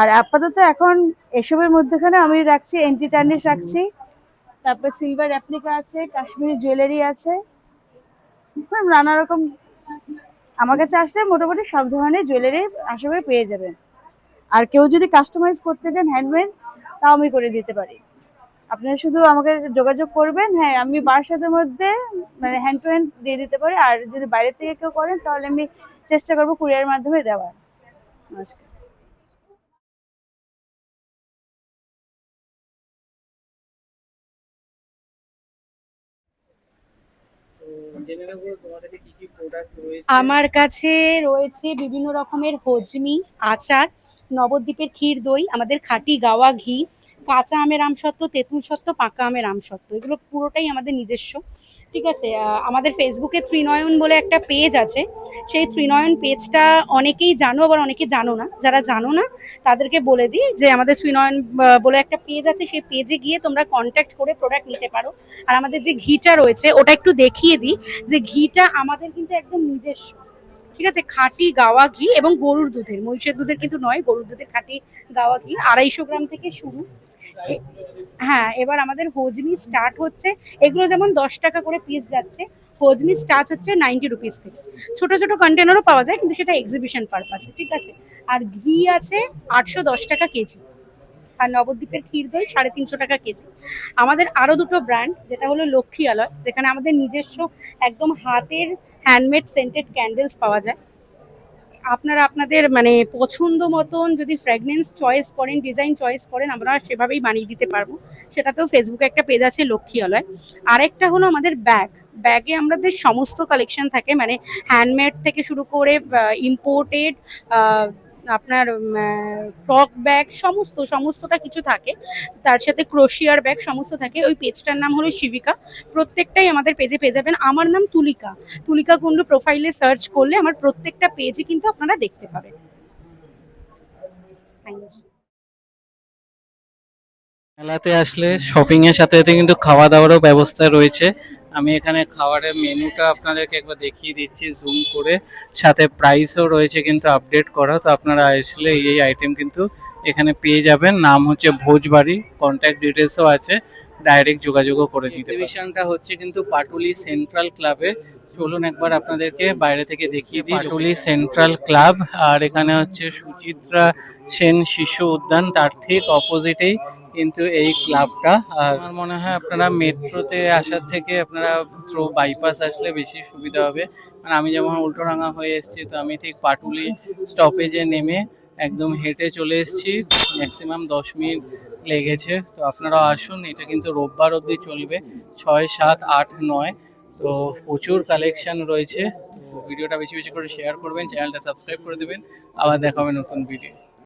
আর আপাতত এখন এসবের মধ্যেখানে আমি রাখছি এন্টি টার্নিশ রাখছি, তারপর সিলভার অ্যাপ্লিকা আছে, কাশ্মীরি জুয়েলারি আছে, নানা রকম। আমার কাছে আসলে মোটামুটি সব ধরনের জুয়েলারি আশা করে পেয়ে যাবেন। আর কেউ যদি কাস্টমাইজ করতে চান হ্যান্ডমেড, তাও আমি করে দিতে পারি। আপনারা শুধু আমাকে যোগাযোগ করবেন। হ্যাঁ, আমি বারাসাতের মধ্যে মানে হ্যান্ড টু হ্যান্ড দিয়ে দিতে পারি। আর যদি বাইরে থেকে কেউ করেন, তাহলে আমি চেষ্টা করবো কুরিয়ারের মাধ্যমে দেওয়ার। নমস্কার। আমার কাছে রয়েছে বিভিন্ন রকমের হজমি, আচার, নবদ্বীপের ক্ষীর দই, আমাদের খাঁটি গাওয়া ঘি, কাঁচা আমের আমসত্ত্ব, তেঁতুল সত্ত্ব, পাকা আমের আমসত্ত্ব, এগুলো পুরোটাই আমাদের নিজস্ব। ঠিক আছে, আমাদের ফেসবুকে ত্রিনয়ন বলে একটা পেজ আছে। সেই ত্রিনয়ন পেজটা অনেকেই জানো, আবার অনেকে জানো না। যারা জানো না তাদেরকে বলে দিই যে আমাদের ত্রিনয়ন বলে একটা পেজ আছে, সেই পেজে গিয়ে তোমরা কন্ট্যাক্ট করে প্রোডাক্ট নিতে পারো। আর আমাদের যে ঘিটা রয়েছে ওটা একটু দেখিয়ে দিই, যে ঘিটা আমাদের কিন্তু একদম নিজস্ব। ঠিক আছে, খাঁটি গাওয়া ঘি এবং গরুর দুধের, মহিষের দুধের কিন্তু নয়, গরুর দুধের খাঁটি গাওয়া ঘি, 250 গ্রাম থেকে শুরু। হ্যাঁ, এবার আমাদের হজমি স্টার্ট হচ্ছে, এগুলো যেমন 10 টাকা করে পিস যাচ্ছে, হজমি স্টার্ট হচ্ছে 90 রুপিস থেকে। ছোট ছোট কন্টেনারও পাওয়া যায়, কিন্তু সেটা এক্সিবিশন পারপাসে। ঠিক আছে, আর ঘি আছে 810 টাকা কেজি, আর নবদ্বীপের ক্ষীর দই 350 টাকা কেজি। আমাদের আরো দুটো ব্র্যান্ড, যেটা হলো লক্ষ্মী আলয়, যেখানে আমাদের নিজস্ব একদম হাতের হ্যান্ডমেড সেন্টেড ক্যান্ডেলস পাওয়া যায়। আপনারা আপনাদের মানে পছন্দ মতন যদি ফ্র্যাগনেন্স চয়েস করেন, ডিজাইন চয়েস করেন, আমরা সেভাবেই বানিয়ে দিতে পারবো। সেটাতেও ফেসবুকে একটা পেজ আছে লক্ষ্মী আলয়। আরেকটা হলো আমাদের ব্যাগে আমাদের সমস্ত কালেকশন থাকে, মানে হ্যান্ডমেড থেকে শুরু করে ইম্পোর্টেড, আপনার ফ্রক ব্যাগ, সমস্তটা কিছু থাকে। তার সাথে ক্রোশিয়ার ব্যাগ সমস্ত থাকে। ওই পেজটার নাম হলো শিবিকা, প্রত্যেকটাই আমাদের পেজে পেয়ে যাবেন। আমার নাম তুলিকা কুন্ডু, প্রোফাইলে সার্চ করলে আমার প্রত্যেকটা পেজে কিন্তু আপনারা দেখতে পাবেন। মেলাতে আসলে শপিং এর সাথে সাথে কিন্তু খাওয়া দাওয়ারও ব্যবস্থা রয়েছে। আমি এখানে খাবারের মেনুটা আপনাদেরকে একবার দেখিয়ে দিচ্ছি জুম করে, সাথে প্রাইসও রয়েছে কিন্তু আপডেট করা। তো আপনারা আসলে এই আইটেম কিন্তু এখানে পেয়ে যাবেন। নাম হচ্ছে ভোজবাড়ি, কন্ট্যাক্ট ডিটেলসও আছে, ডাইরেক্ট যোগাযোগও করে নিতে পারেন। এক্সিবিশনটা হচ্ছে কিন্তু পাটুলি সেন্ট্রাল ক্লাবে। চলুন একবার আপনাদেরকে বাইরে থেকে দেখিয়ে দিই। পাটুলি সেন্ট্রাল ক্লাব, আর এখানে হচ্ছে সুচিত্রা সেন শিশু উদ্যান, তার ঠিক অপোজিটেই কিন্তু এই ক্লাবটা। আর আমার মনে হয় আপনারা মেট্রোতে আসার থেকে আপনারা থ্রু বাইপাস আসলে বেশি সুবিধা হবে। মানে আমি যেমন উল্টোডাঙা হয়ে এসেছি, তো আমি ঠিক পাটুলি স্টপেজে নেমে একদম হেঁটে চলে এসেছি, ম্যাক্সিমাম 10 মিনিট লেগেছে। তো আপনারা আসুন, এটা কিন্তু রোববার অবধি চলবে, 6, 7, 8, 9। তো প্রচুর কালেকশন রয়েছে। তো ভিডিওটা বেশি বেশি করে শেয়ার করবেন, চ্যানেলটা সাবস্ক্রাইব করে দেবেন। আবার দেখা হবে নতুন ভিডিও।